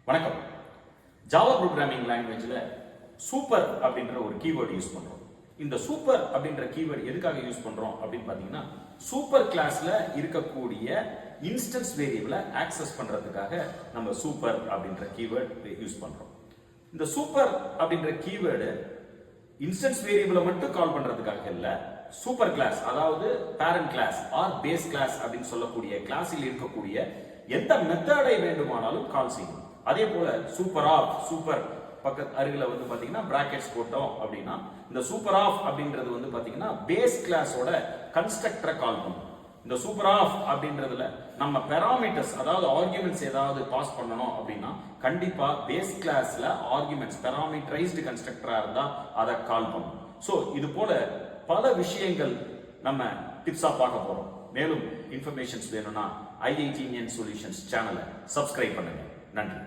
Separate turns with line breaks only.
வணக்கம். Java programming லாங்குவேஜ்ல super அப்படின்ற ஒரு கீவேர்டு யூஸ் பண்றோம். இந்த சூப்பர் அப்படின்ற கீவேர்டு எதுக்காக யூஸ் பண்றோம் அப்படின்னு பாத்தீங்கன்னா, சூப்பர் கிளாஸ்ல இருக்கக்கூடிய இன்ஸ்டன்ஸ் வேரியபிளை ஆக்சஸ் பண்றதுக்காக நம்ம சூப்பர் அப்படின்ற கீவேர்டு யூஸ் பண்றோம். இந்த சூப்பர் அப்படின்ற கீவேர்டு இன்ஸ்டன்ஸ் வேரியபிளை மட்டும் கால் பண்றதுக்காக இல்ல, சூப்பர் கிளாஸ் அதாவது parent class or base class அப்படின்னு சொல்லக்கூடிய கிளாஸில் இருக்கக்கூடிய எந்த மெத்தடை வேண்டுமானாலும் கால் செய்யும். அதே போல சூப்பர் ஆஃப், சூப்பர் பக்கத்து அருகில வந்து பாத்தீங்கன்னா பிராக்கெட்ஸ் போட்டோம் அப்படின்னா இந்த சூப்பர் ஆஃப் அப்படின்றது வந்து பாத்தீங்கன்னா பேஸ் கிளாஸோட கன்ஸ்ட்ரக்டரை கால் பண்ணும். இந்த சூப்பர் ஆஃப் அப்படின்றதுல நம்ம பெராமீட்டர்ஸ் அதாவது ஆர்குமெண்ட்ஸ் ஏதாவது பாஸ் பண்ணணும் அப்படின்னா கண்டிப்பா பேஸ் கிளாஸ்ல ஆர்குமெண்ட்ஸ் பெராமீட்டரைஸ்டு கன்ஸ்ட்ரக்டரா இருந்தா அதை கால் பண்ணும். சோ இது போல பல விஷயங்கள் நம்ம டிப்ஸா பார்க்க போறோம். மேலும் இன்ஃபர்மேஷன்ஸ் வேணும்னா IIT Indian Solutions சேனலை சப்ஸ்கிரைப் பண்ணுங்க. நன்றி.